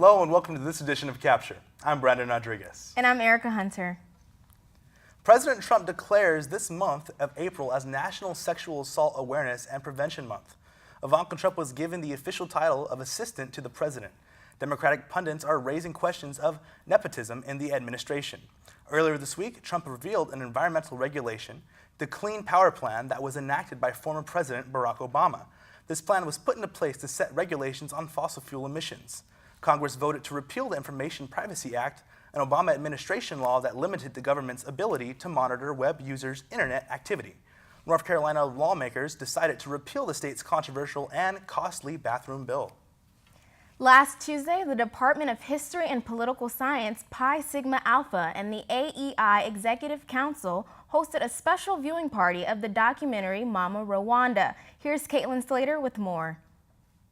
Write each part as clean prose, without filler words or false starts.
Hello and welcome to this edition of Capture. I'm Vander Rodriguez. And I'm Erika Hunter. President Trump declares this month of April as National Sexual Assault Awareness and Prevention Month. Ivanka Trump was given the official title of Assistant to the President. Democratic pundits are raising questions of nepotism in the administration. Earlier this week, Trump revealed an environmental regulation, the Clean Power Plan, that was enacted by former President Barack Obama. This plan was put into place to set regulations on fossil fuel emissions. Congress voted to repeal the Information Privacy Act, an Obama administration law that limited the government's ability to monitor web users' internet activity. North Carolina lawmakers decided to repeal the state's controversial and costly bathroom bill. Last Tuesday, the Department of History and Political Science, Pi Sigma Alpha, and the AEI Executive Council hosted a special viewing party of the documentary Mama Rwanda. Here's Caitlin Slater with more.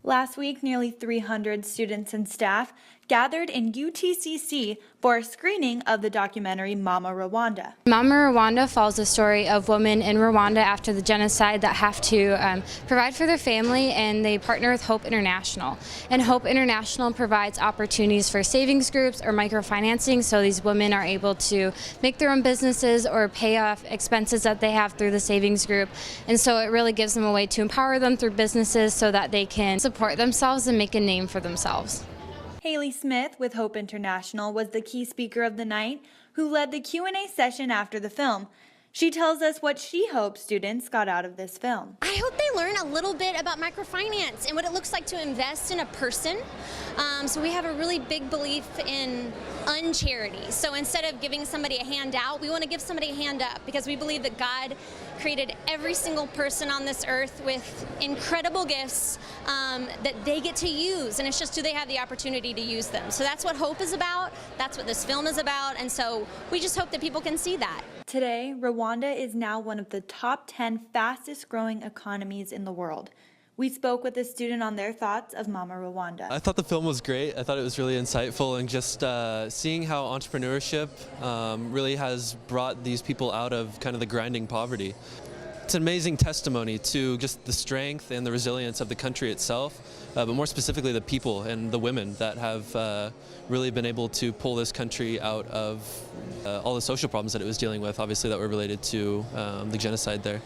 Last week, nearly 300 students and staff gathered in UTCC for a screening of the documentary Mama Rwanda. Mama Rwanda follows the story of women in Rwanda after the genocide that have to provide for their family, and they partner with Hope International. And Hope International provides opportunities for savings groups or microfinancing, so these women are able to make their own businesses or pay off expenses that they have through the savings group. And so it really gives them a way to empower them through businesses so that they can support themselves and make a name for themselves. Haley Smith with Hope International was the key speaker of the night, who led the Q&A session after the film. She tells us what she hopes students got out of this film. I hope they learn a little bit about microfinance and what it looks like to invest in a person. So we have a really big belief in uncharity. So instead of giving somebody a handout, we want to give somebody a hand up, because we believe that God created every single person on this earth with incredible gifts that they get to use, and it's just, do they have the opportunity to use them? So that's what Hope is about, that's what this film is about, and so we just hope that people can see that. Today, Rwanda is now one of the top 10 fastest growing economies in the world. We spoke with a student on their thoughts of Mama Rwanda. I thought the film was great. I thought it was really insightful, and just seeing how entrepreneurship really has brought these people out of kind of the grinding poverty. It's an amazing testimony to just the strength and the resilience of the country itself, but more specifically the people and the women that have really been able to pull this country out of all the social problems that it was dealing with, obviously, that were related to the genocide there.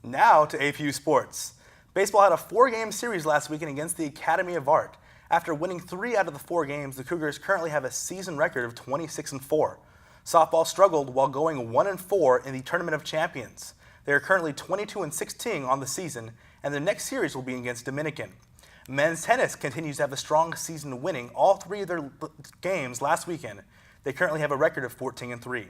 Now to APU Sports. Baseball had a 4-game series last weekend against the Academy of Art. After winning 3 out of the 4 games, the Cougars currently have a season record of 26-4. Softball struggled while going 1-4 in the Tournament of Champions. They are currently 22-16 on the season, and their next series will be against Dominican. Men's tennis continues to have a strong season, winning all 3 of their games last weekend. They currently have a record of 14-3.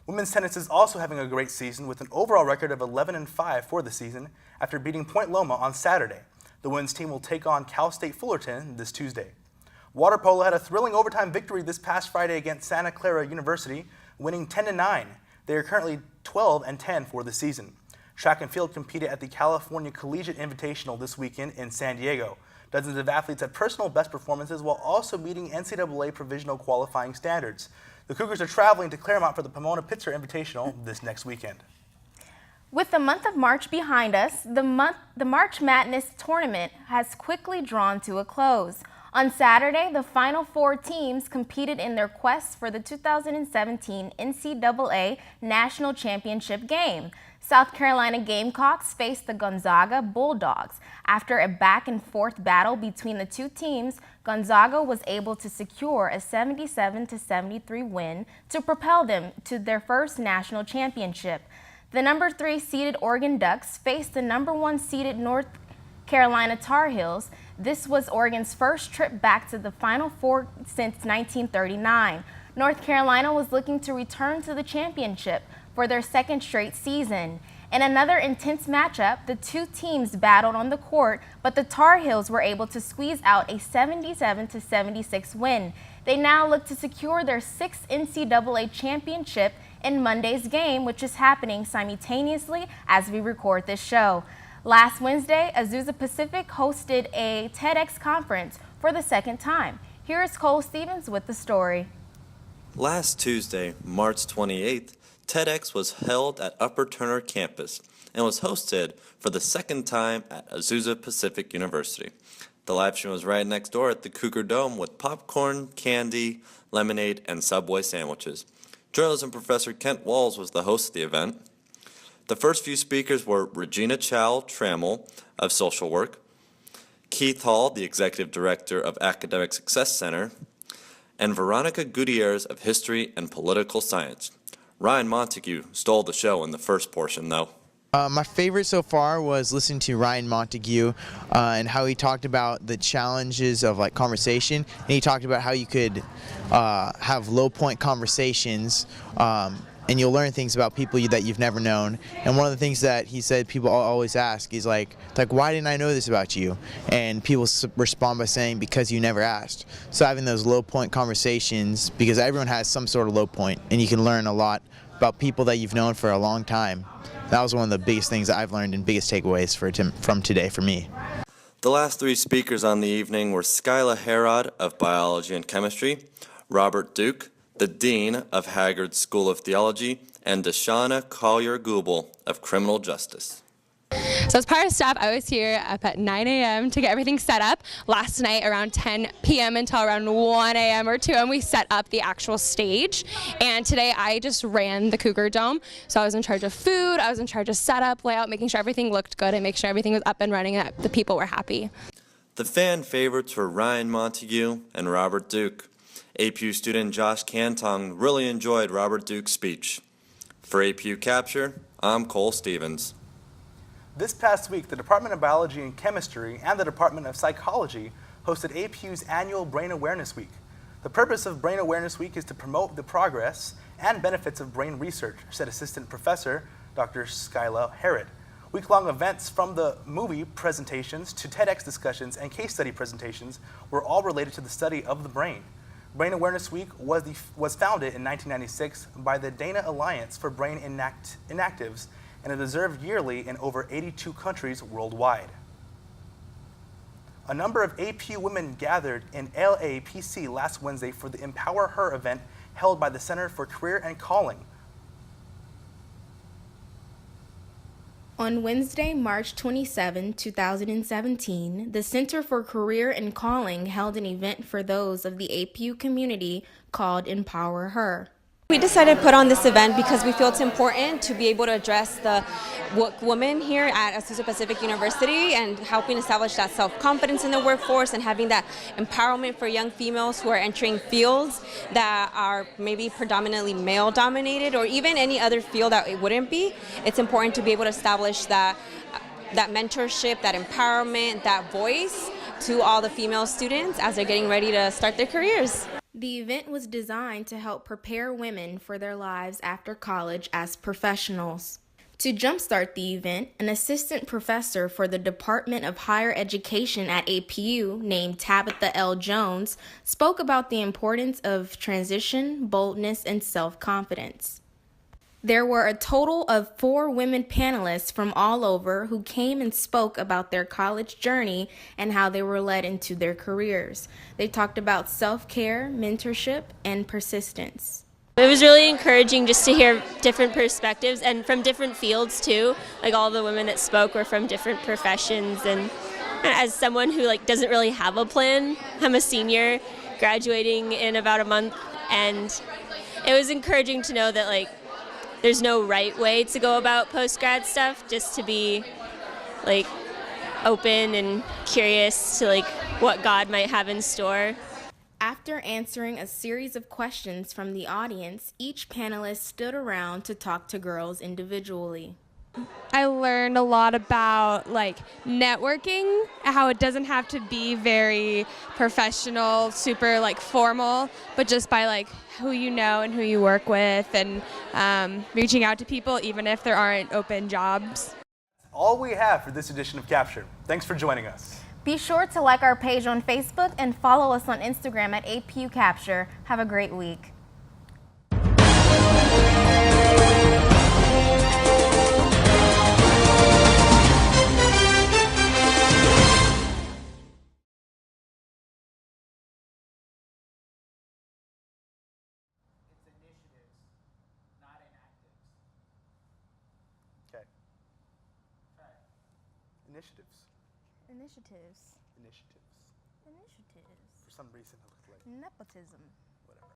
Women's tennis is also having a great season with an overall record of 11-5 for the season after beating Point Loma on Saturday. The women's team will take on Cal State Fullerton this Tuesday. Water polo had a thrilling overtime victory this past Friday against Santa Clara University, winning 10-9. They are currently 12-10 for the season. Track and field competed at the California Collegiate Invitational this weekend in San Diego. Dozens of athletes had personal best performances while also meeting NCAA provisional qualifying standards. The Cougars are traveling to Claremont for the Pomona-Pitzer Invitational this next weekend. With the month of March behind us, the March Madness tournament has quickly drawn to a close. On Saturday, the final 4 teams competed in their quest for the 2017 NCAA National Championship game. South Carolina Gamecocks faced the Gonzaga Bulldogs. After a back-and-forth battle between the 2 teams, Gonzaga was able to secure a 77-73 win to propel them to their first national championship. The number 3 seeded Oregon Ducks faced the number 1 seeded North Carolina Tar Heels. This was Oregon's first trip back to the Final Four since 1939. North Carolina was looking to return to the championship for their 2nd straight season. In another intense matchup, the 2 teams battled on the court, but the Tar Heels were able to squeeze out a 77-76 win. They now look to secure their 6th NCAA championship in Monday's game, which is happening simultaneously as we record this show. Last Wednesday, Azusa Pacific hosted a TEDx conference for the 2nd time. Here is Cole Stevens with the story. Last Tuesday, March 28th, TEDx was held at Upper Turner campus and was hosted for the 2nd time at Azusa Pacific University. The live stream was right next door at the Cougar Dome with popcorn, candy, lemonade, and Subway sandwiches. Journalism professor Kent Walls was the host of the event. The first few speakers were Regina Chow Trammell of Social Work, Keith Hall, the Executive Director of Academic Success Center, and Veronica Gutierrez of History and Political Science. Ryan Montague stole the show in the first portion, though. My favorite so far was listening to Ryan Montague and how he talked about the challenges of like conversation, and he talked about how you could have low point conversations and you'll learn things about people that you've never known. And one of the things that he said people always ask is like why didn't I know this about you? And people respond by saying because you never asked. So having those low point conversations, because everyone has some sort of low point, and you can learn a lot about people that you've known for a long time. That was one of the biggest things that I've learned and biggest takeaways from today for me. The last three speakers on the evening were Skyla Herod of Biology and Chemistry, Robert Duke, the Dean of Haggard School of Theology, and Deshauna Collier-Goobel of Criminal Justice. So as part of staff, I was here up at 9 a.m. to get everything set up. Last night around 10 p.m. until around 1 a.m. or 2 a.m. we set up the actual stage. And today I just ran the Cougar Dome. So I was in charge of food, I was in charge of setup, layout, making sure everything looked good and making sure everything was up and running and that the people were happy. The fan favorites were Ryan Montague and Robert Duke. APU student Josh Cantong really enjoyed Robert Duke's speech. For APU Capture, I'm Cole Stevens. This past week, the Department of Biology and Chemistry and the Department of Psychology hosted APU's annual Brain Awareness Week. The purpose of Brain Awareness Week is to promote the progress and benefits of brain research, said Assistant Professor Dr. Skyla Herod. Week-long events from the movie presentations to TEDx discussions and case study presentations were all related to the study of the brain. Brain Awareness Week was founded in 1996 by the Dana Alliance for Brain Inactives, and it is observed yearly in over 82 countries worldwide. A number of APU women gathered in LAPC last Wednesday for the EmpowHer event held by the Center for Career and Calling. On Wednesday, March 27, 2017, the Center for Career and Calling held an event for those of the APU community called EmpowHer. We decided to put on this event because we feel it's important to be able to address the women here at Azusa Pacific University and helping establish that self-confidence in the workforce and having that empowerment for young females who are entering fields that are maybe predominantly male-dominated or even any other field that it wouldn't be. It's important to be able to establish that mentorship, that empowerment, that voice to all the female students as they're getting ready to start their careers. The event was designed to help prepare women for their lives after college as professionals. To jumpstart the event, an assistant professor for the Department of Higher Education at APU, named Tabitha L. Jones, spoke about the importance of transition, boldness, and self-confidence. There were a total of 4 women panelists from all over who came and spoke about their college journey and how they were led into their careers. They talked about self-care, mentorship, and persistence. It was really encouraging just to hear different perspectives and from different fields too. Like all the women that spoke were from different professions, and as someone who doesn't really have a plan, I'm a senior graduating in about a month, and it was encouraging to know that there's no right way to go about post-grad stuff, just to be open and curious to what God might have in store. After answering a series of questions from the audience, each panelist stood around to talk to girls individually. I learned a lot about networking, how it doesn't have to be very professional, super formal, but just by who you know and who you work with, and reaching out to people even if there aren't open jobs. All we have for this edition of Capture. Thanks for joining us. Be sure to like our page on Facebook and follow us on Instagram at APU Capture. Have a great week. Okay. Initiatives. Initiatives. Initiatives. Initiatives. For some reason, it looked like Nepotism. whatever.